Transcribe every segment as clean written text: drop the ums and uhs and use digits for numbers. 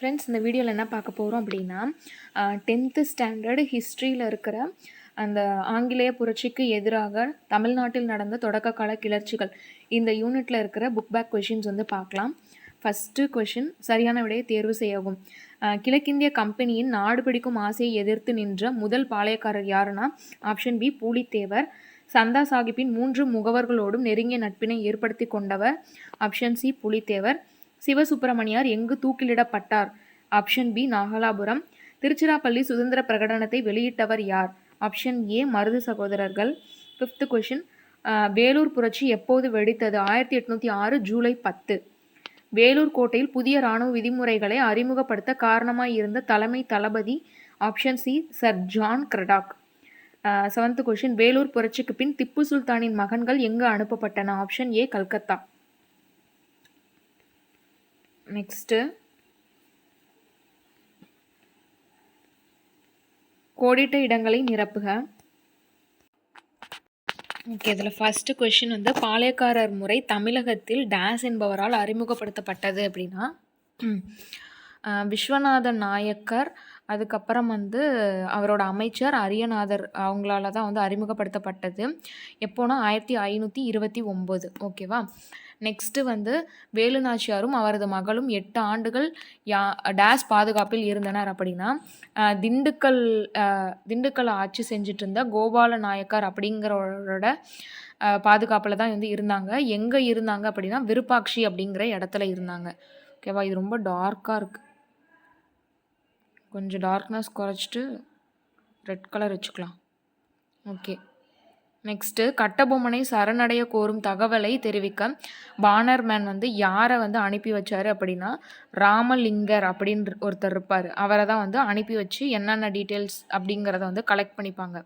Friends, இந்த வீடியோவில் என்ன பார்க்க போகிறோம் அப்படின்னா 10th ஸ்டாண்டர்டு ஹிஸ்ட்ரியில் இருக்கிற அந்த ஆங்கிலேய புரட்சிக்கு எதிராக தமிழ்நாட்டில் நடந்த தொடக்க கால கிளர்ச்சிகள் இந்த யூனிட்டில் இருக்கிற புக் பேக் கொஷின்ஸ் வந்து பார்க்கலாம். ஃபஸ்ட்டு கொஷின், சரியான விடையை தேர்வு செய்யவும். கிழக்கிந்திய கம்பெனியின் நாடு பிடிக்கும் ஆசையை எதிர்த்து நின்ற முதல் பாளையக்காரர் யாருன்னா ஆப்ஷன் பி பூலித்தேவர். சந்தா சாஹிப்பின் 3 முகவர்களோடும் நெருங்கிய நட்பினை ஏற்படுத்தி கொண்டவர் ஆப்ஷன் சி புலித்தேவர். சிவசுப்பிரமணியார் எங்கு தூக்கிலிடப்பட்டார்? Option B Nagalapuram. திருச்சிராப்பள்ளி சுதந்திர பிரகடனத்தை வெளியிட்டவர் யார்? ஆப்ஷன் ஏ மருது சகோதரர்கள். 5th கொஷின், வேலூர் புரட்சி எப்போது வெடித்தது? 1806 ஜூலை 10. வேலூர் கோட்டையில் புதிய இராணுவ விதிமுறைகளை அறிமுகப்படுத்த காரணமாய் இருந்த தலைமை தளபதி option C sir John Cradock. 7th question, Vellore புரட்சிக்கு பின் திப்பு சுல்தானின் மகன்கள் எங்கு அனுப்பப்பட்டன? Option A Calcutta. நெக்ஸ்ட்டு, கோடிட்ட இடங்களை நிரப்புக. ஓகே, இதில் ஃபஸ்ட்டு கொஷின் வந்து பாளையக்காரர் முறை தமிழகத்தில் டேஸ் என்பவரால் அறிமுகப்படுத்தப்பட்டது அப்படின்னா விஸ்வநாதன் நாயக்கர், அதுக்கப்புறம் வந்து அவரோட அமைச்சர் அரியநாதர் அவங்களால தான் வந்து அறிமுகப்படுத்தப்பட்டது. எப்போனா 1529. ஓகேவா. நெக்ஸ்ட்டு வந்து வேலுநாச்சியாரும் அவரது மகளும் 8 ஆண்டுகள் டேஸ் பாதுகாப்பில் இருந்தனர் அப்படின்னா திண்டுக்கல் ஆட்சி செஞ்சுட்டு இருந்த கோபால நாயக்கர் அப்படிங்கிறவரோட பாதுகாப்பில் தான் வந்து இருந்தாங்க. எங்கே இருந்தாங்க அப்படின்னா விருப்பாட்சி அப்படிங்கிற இடத்துல இருந்தாங்க. ஓகேவா. இது ரொம்ப டார்க்காக இருக்குது, கொஞ்சம் டார்க்னஸ் குறைச்சிட்டு ரெட் கலர் வச்சுக்கலாம். ஓகே. நெக்ஸ்ட்டு, கட்டபொம்மனை சரணடைய கோரும் தகவலை தெரிவிக்க பானர்மேன் வந்து யாரை வந்து அனுப்பி வச்சார் அப்படின்னா ராமலிங்கர் அப்படின்னு ஒருத்தர் இருப்பார். அவரை தான் வந்து அனுப்பி வச்சு என்னென்ன டீட்டெயில்ஸ் அப்படிங்கிறத வந்து கலெக்ட் பண்ணிப்பாங்க.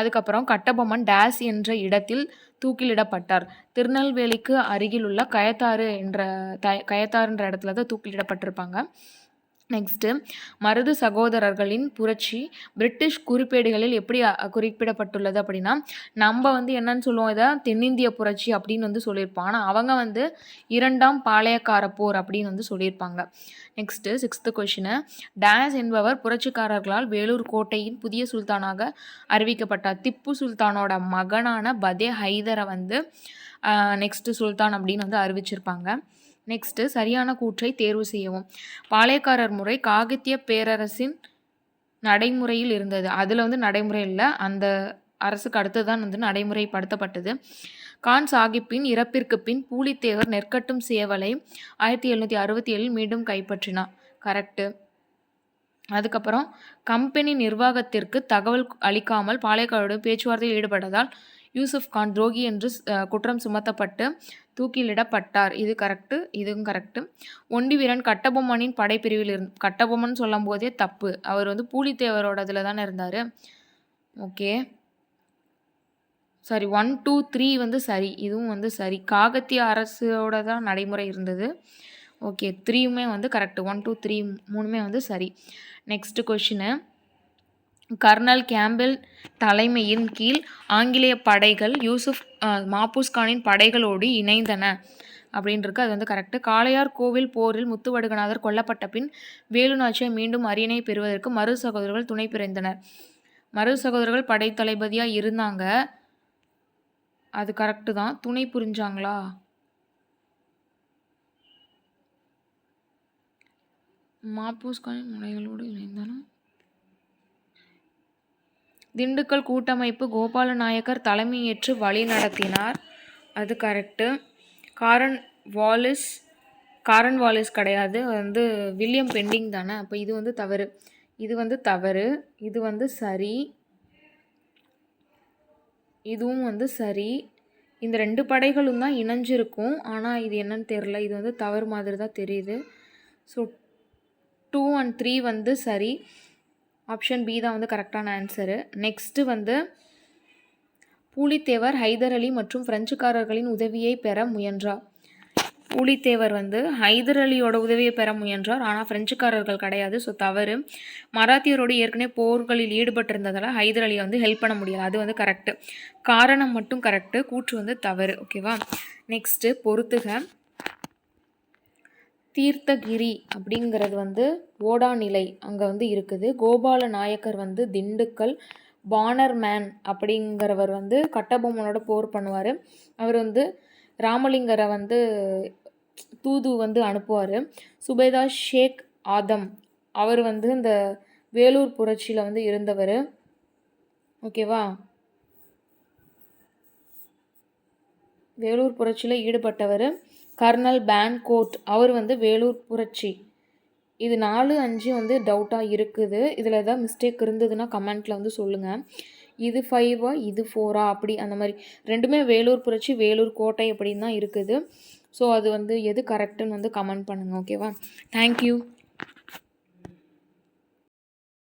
அதுக்கப்புறம் கட்டபொம்மன் டேஸ் என்ற இடத்தில் தூக்கிலிடப்பட்டார். திருநெல்வேலிக்கு அருகில் உள்ள கயத்தாறுன்ற இடத்துல தான் தூக்கிலிடப்பட்டிருப்பாங்க. நெக்ஸ்ட்டு, மருது சகோதரர்களின் புரட்சி பிரிட்டிஷ் குறிப்பேடுகளில் எப்படி குறிப்பிடப்பட்டுள்ளது அப்படின்னா நம்ம வந்து என்னன்னு சொல்லுவோம், இதை தென்னிந்திய புரட்சி அப்படின்னு வந்து சொல்லியிருப்போம். ஆனால் அவங்க வந்து 2ஆம் பாளையக்கார போர் அப்படின்னு வந்து சொல்லியிருப்பாங்க. நெக்ஸ்ட்டு, 6th கொஷினு, டேஸ் என்பவர் புரட்சிக்காரர்களால் வேலூர் கோட்டையின் புதிய சுல்தானாக அறிவிக்கப்பட்டார். திப்பு சுல்தானோட மகனான பதே ஹைதரை வந்து நெக்ஸ்ட்டு சுல்தான் அப்படின்னு வந்து அறிவிச்சிருப்பாங்க. நெக்ஸ்ட்டு, சரியான கூற்றை தேர்வு செய்யவும். பாளையக்காரர் முறை காகத்திய பேரரசின் நடைமுறையில் இருந்தது. அதில் வந்து நடைமுறை இல்லை, அந்த அரசுக்கு அடுத்து தான் வந்து நடைமுறைப்படுத்தப்பட்டது. கான் சாஹிப்பின் இறப்பிற்கு பின் பூலித்தேவர் நெற்கட்டும் சேவலை 1767 மீண்டும் கைப்பற்றினார். கரெக்டு. அதுக்கப்புறம் கம்பெனி நிர்வாகத்திற்கு தகவல் அளிக்காமல் பாளையக்காரருடன் பேச்சுவார்த்தையில் ஈடுபட்டதால் யூசுப் கான் துரோகி என்று குற்றம் சுமத்தப்பட்டு தூக்கிலிடப்பட்டார். இது கரெக்டு, இதுவும் கரெக்டு. ஒண்டி வீரன் கட்டபொம்மனின் படைப்பிரிவில் கட்டபொம்மன் சொல்லும் போதே தப்பு, அவர் வந்து பூலித்தேவரோட இதில் தானே இருந்தார். ஓகே, சாரி, 1, 2, 3 வந்து சரி, இதுவும் வந்து சரி. காகத்திய அரசோட தான் நடைமுறை இருந்தது. ஓகே, 3யுமே வந்து கரெக்டு. 1, 2, 3 3மே வந்து சரி. நெக்ஸ்ட் கொஷினு, கர்னல் கேம்பெல் தலைமையின் கீழ் ஆங்கிலேய படைகள் யூசுப் மாபூஸ் கானின் படைகளோடு இணைந்தன அப்படின்ருக்கு. அது வந்து கரெக்டு. காளையார் கோவில் போரில் முத்துவடுகநாதர் கொல்லப்பட்ட பின் வேலுநாச்சியார் மீண்டும் அரியணை பெறுவதற்கு மருது சகோதரர்கள் துணை புரிந்தனர். மருது சகோதரர்கள் படைத்தளபதியாக இருந்தாங்க, அது கரெக்டு தான். துணை புரிஞ்சாங்களா? மாபூஸ் கானின் முனைகளோடு இணைந்தன. திண்டுக்கல் கூட்டமைப்பு கோபால நாயக்கர் தலைமையேற்று வழி நடத்தினார், அது கரெக்டு. காரன் வாலிஸ் கிடையாது, வந்து வில்லியம் பெண்டிங் தானே. அப்போ இது வந்து தவறு, இது வந்து தவறு, இது வந்து சரி, இதுவும் வந்து சரி. இந்த 2 படைகளும் தான் இணைஞ்சிருக்கும், ஆனால் இது என்னன்னு தெரில, இது வந்து தவறு மாதிரி தான் தெரியுது. ஸோ 2 and 3 வந்து சரி. ஆப்ஷன் பி தான் வந்து கரெக்டான ஆன்சரு. நெக்ஸ்ட்டு வந்து பூலித்தேவர் ஹைதர் அலி மற்றும் பிரெஞ்சுக்காரர்களின் உதவியை பெற முயன்றார். பூலித்தேவர் வந்து ஹைதர் அலியோட உதவியை பெற முயன்றார், ஆனால் பிரெஞ்சுக்காரர்கள் கிடையாது. ஸோ தவறு. மராத்தியரோடு ஏற்கனவே போர்களில் ஈடுபட்டிருந்ததால் ஹைதர் அலியை வந்து ஹெல்ப் பண்ண முடியல, அது வந்து கரெக்டு. காரணம் மட்டும் கரெக்டு, கூற்று வந்து தவறு. ஓகேவா. நெக்ஸ்ட்டு, பொறுத்துக. தீர்த்தகிரி அப்படிங்கிறது வந்து ஓடாநிலை அங்கே வந்து இருக்குது. கோபால நாயக்கர் வந்து திண்டுக்கல். பானர்மேன் அப்படிங்கிறவர் வந்து கட்டபொம்மனோட போர் பண்ணுவார். அவர் வந்து ராமலிங்கரை வந்து தூது வந்து அனுப்புவார். சுபேதார் ஷேக் ஆதம் அவர் வந்து இந்த வேலூர் புரட்சியில் வந்து இருந்தவர். ஓகேவா? வேலூர் புரட்சியில் ஈடுபட்டவர். கர்னல் பேன்கோட் அவர் வந்து வேலூர் புரட்சி. இது 4, 5 வந்து டவுட்டாக இருக்குது. இதில் ஏதாவது மிஸ்டேக் இருந்ததுன்னா கமெண்ட்டில் வந்து சொல்லுங்கள். இது 5ஆ இது 4ஆ அப்படி அந்த மாதிரி ரெண்டுமே வேலூர் புரட்சி வேலூர் கோட்டை அப்படின்னு தான் இருக்குது. ஸோ அது வந்து எது கரெக்டுன்னு வந்து கமெண்ட் பண்ணுங்கள். ஓகேவா? தேங்க்யூ.